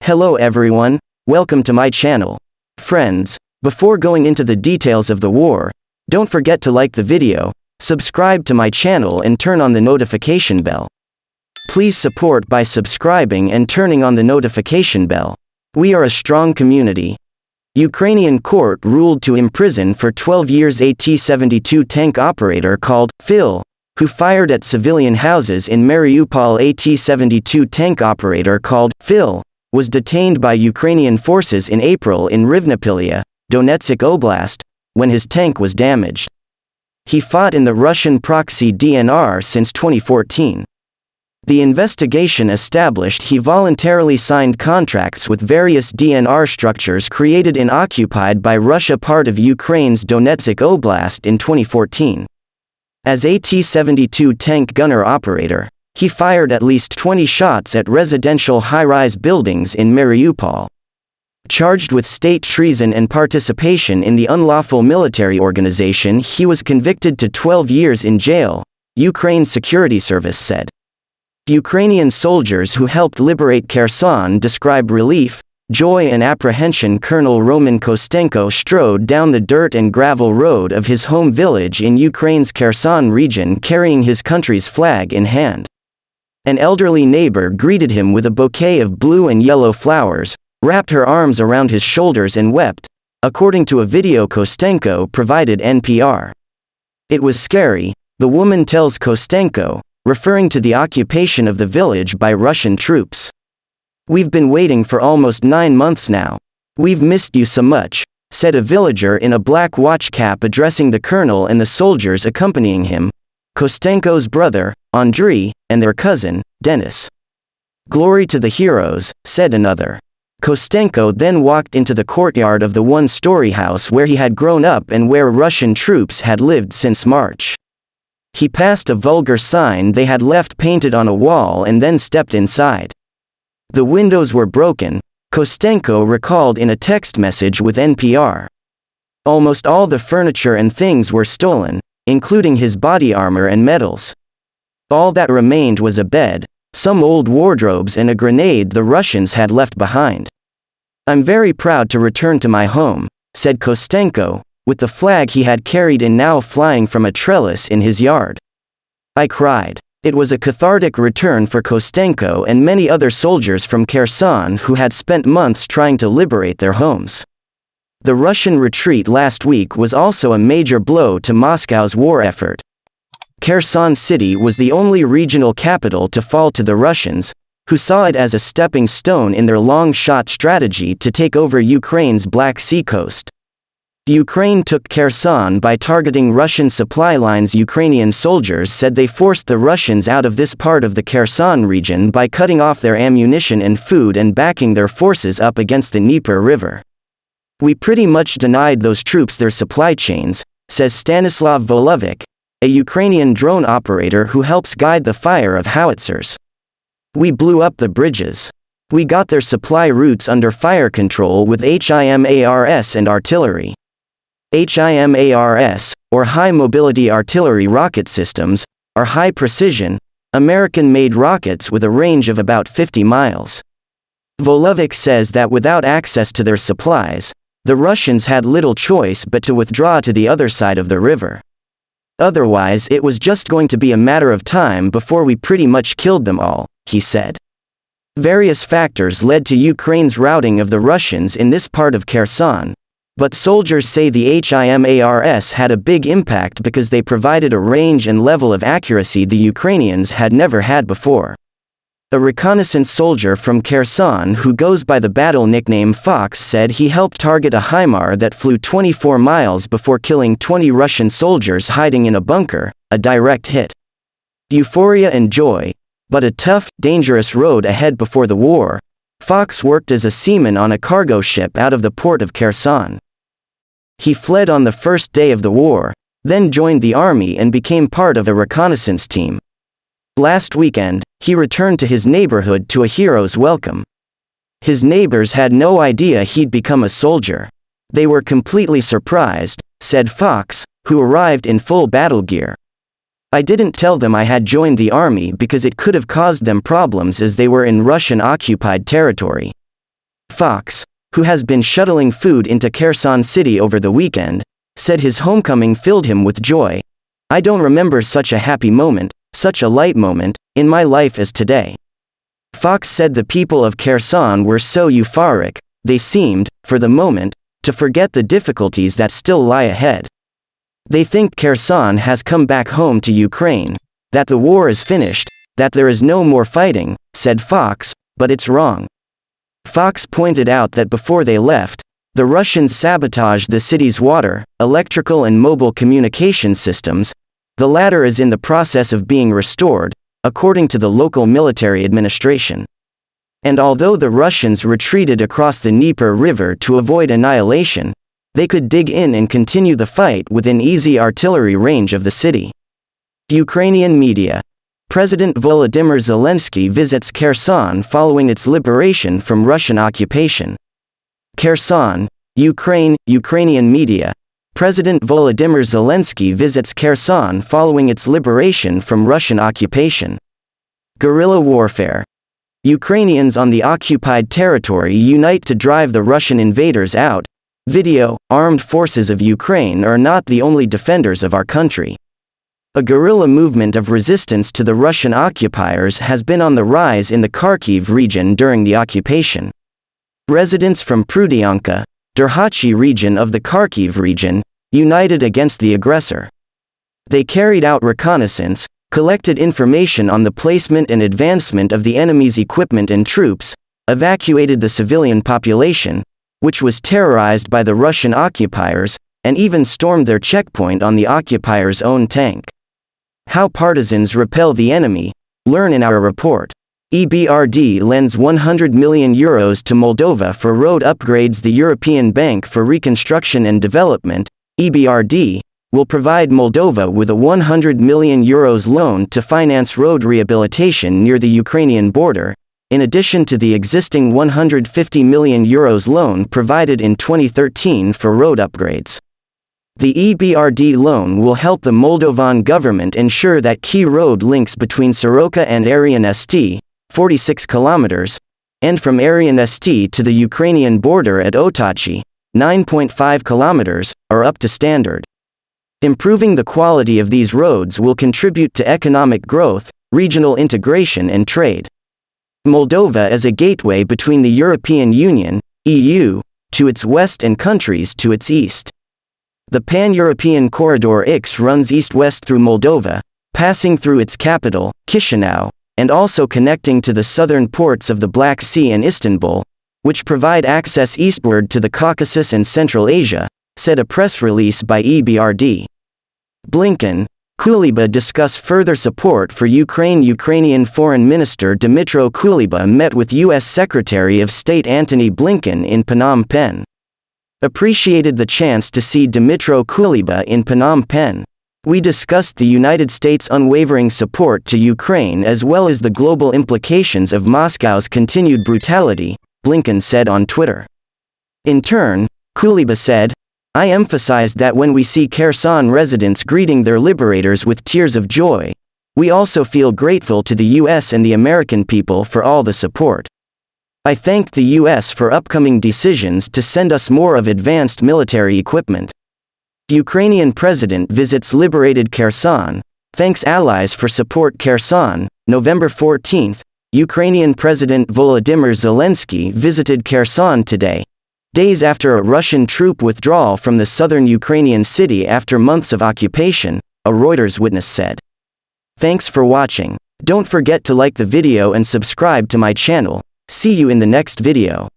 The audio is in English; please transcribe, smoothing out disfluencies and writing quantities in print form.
Hello everyone, welcome to my channel. Friends, before going into the details of the war, don't forget to like the video, subscribe to my channel and turn on the notification bell. Please support by subscribing and turning on the notification bell. We are a strong community. Ukrainian court ruled to imprison for 12 years a T-72 tank operator called Phil, who fired at civilian houses in Mariupol. A T-72 tank operator called Phil was detained by Ukrainian forces in April in Rivnopilya, Donetsk Oblast, when his tank was damaged. He fought in the Russian proxy DNR since 2014. The investigation established he voluntarily signed contracts with various DNR structures created in occupied by Russia part of Ukraine's Donetsk Oblast in 2014. As a T-72 tank gunner operator, he fired at least 20 shots at residential high-rise buildings in Mariupol. Charged with state treason and participation in the unlawful military organization, he was convicted to 12 years in jail, Ukraine's security service said. Ukrainian soldiers who helped liberate Kherson describe relief, joy and apprehension. Colonel Roman Kostenko strode down the dirt and gravel road of his home village in Ukraine's Kherson region carrying his country's flag in hand. An elderly neighbor greeted him with a bouquet of blue and yellow flowers, wrapped her arms around his shoulders and wept, according to a video Kostenko provided NPR. It was scary, the woman tells Kostenko, referring to the occupation of the village by Russian troops. We've been waiting for almost 9 months now. We've missed you so much, said a villager in a black watch cap addressing the colonel and the soldiers accompanying him, Kostenko's brother, Andriy, and their cousin, Denis. Glory to the heroes, said another. Kostenko then walked into the courtyard of the one-story house where he had grown up and where Russian troops had lived since March. He passed a vulgar sign they had left painted on a wall and then stepped inside. The windows were broken, Kostenko recalled in a text message with NPR. Almost all the furniture and things were stolen, including his body armor and medals. All that remained was a bed, some old wardrobes and a grenade the Russians had left behind. I'm very proud to return to my home, said Kostenko, with the flag he had carried in now flying from a trellis in his yard. I cried. It was a cathartic return for Kostenko and many other soldiers from Kherson who had spent months trying to liberate their homes. The Russian retreat last week was also a major blow to Moscow's war effort. Kherson City was the only regional capital to fall to the Russians, who saw it as a stepping stone in their long-shot strategy to take over Ukraine's Black Sea coast. Ukraine took Kherson by targeting Russian supply lines. Ukrainian soldiers said they forced the Russians out of this part of the Kherson region by cutting off their ammunition and food and backing their forces up against the Dnieper River. We pretty much denied those troops their supply chains, says Stanislav Volovic, a Ukrainian drone operator who helps guide the fire of howitzers. We blew up the bridges. We got their supply routes under fire control with HIMARS and artillery. HIMARS, or High Mobility Artillery Rocket Systems, are high-precision, American-made rockets with a range of about 50 miles. Volovic says that without access to their supplies, the Russians had little choice but to withdraw to the other side of the river. Otherwise it was just going to be a matter of time before we pretty much killed them all, he said. Various factors led to Ukraine's routing of the Russians in this part of Kherson, but soldiers say the HIMARS had a big impact because they provided a range and level of accuracy the Ukrainians had never had before. A reconnaissance soldier from Kherson who goes by the battle nickname Fox said he helped target a HIMARS that flew 24 miles before killing 20 Russian soldiers hiding in a bunker, a direct hit. Euphoria and joy, but a tough, dangerous road ahead. Before the war, Fox worked as a seaman on a cargo ship out of the port of Kherson. He fled on the first day of the war, then joined the army and became part of a reconnaissance team. Last weekend, he returned to his neighborhood to a hero's welcome. His neighbors had no idea he'd become a soldier. They were completely surprised, said Fox, who arrived in full battle gear. I didn't tell them I had joined the army because it could have caused them problems as they were in Russian-occupied territory. Fox, who has been shuttling food into Kherson City over the weekend, said his homecoming filled him with joy. I don't remember such a happy moment, such a light moment, in my life as today. Fox said the people of Kherson were so euphoric, they seemed, for the moment, to forget the difficulties that still lie ahead. They think Kherson has come back home to Ukraine, that the war is finished, that there is no more fighting, said Fox, but it's wrong. Fox pointed out that before they left, the Russians sabotaged the city's water, electrical and mobile communication systems. The latter is in the process of being restored, according to the local military administration. And although the Russians retreated across the Dnieper River to avoid annihilation, they could dig in and continue the fight within easy artillery range of the city. Ukrainian media. President Volodymyr Zelensky visits Kherson following its liberation from Russian occupation. Kherson, Ukraine. Ukrainian media. President Volodymyr Zelensky visits Kherson following its liberation from Russian occupation. Guerrilla warfare. Ukrainians on the occupied territory unite to drive the Russian invaders out. Video. Armed forces of Ukraine are not the only defenders of our country. A guerrilla movement of resistance to the Russian occupiers has been on the rise in the Kharkiv region during the occupation. Residents from Prudyanka, Derhachi region of the Kharkiv region, united against the aggressor. They carried out reconnaissance, collected information on the placement and advancement of the enemy's equipment and troops, evacuated the civilian population, which was terrorized by the Russian occupiers, and even stormed their checkpoint on the occupiers' own tank. How partisans repel the enemy, learn in our report. EBRD lends €100 million to Moldova for road upgrades. The European Bank for Reconstruction and Development, EBRD, will provide Moldova with a €100 million loan to finance road rehabilitation near the Ukrainian border, in addition to the existing €150 million loan provided in 2013 for road upgrades. The EBRD loan will help the Moldovan government ensure that key road links between Soroka and Arian-St, 46 kilometers, and from Arian-St to the Ukrainian border at Otachi, 9.5 kilometers, are up to standard. Improving the quality of these roads will contribute to economic growth, regional integration and trade. Moldova is a gateway between the European Union, EU, to its west and countries to its east. The Pan-European Corridor X runs east-west through Moldova, passing through its capital, Chisinau, and also connecting to the southern ports of the Black Sea and Istanbul, which provide access eastward to the Caucasus and Central Asia, said a press release by EBRD. Blinken, Kuleba discuss further support for Ukraine. Ukrainian Foreign Minister Dmytro Kuleba met with U.S. Secretary of State Antony Blinken in Phnom Penh. Appreciated the chance to see Dmytro Kuleba in Phnom Penh. We discussed the United States' unwavering support to Ukraine as well as the global implications of Moscow's continued brutality, Blinken said on Twitter. In turn, Kuleba said, I emphasized that when we see Kherson residents greeting their liberators with tears of joy, we also feel grateful to the U.S. and the American people for all the support. I thanked the U.S. for upcoming decisions to send us more of advanced military equipment. Ukrainian president visits liberated Kherson, thanks allies for support. Kherson, November 14. Ukrainian President Volodymyr Zelensky visited Kherson today, days after a Russian troop withdrawal from the southern Ukrainian city after months of occupation, a Reuters witness said. Thanks for watching. Don't forget to like the video and subscribe to my channel. See you in the next video.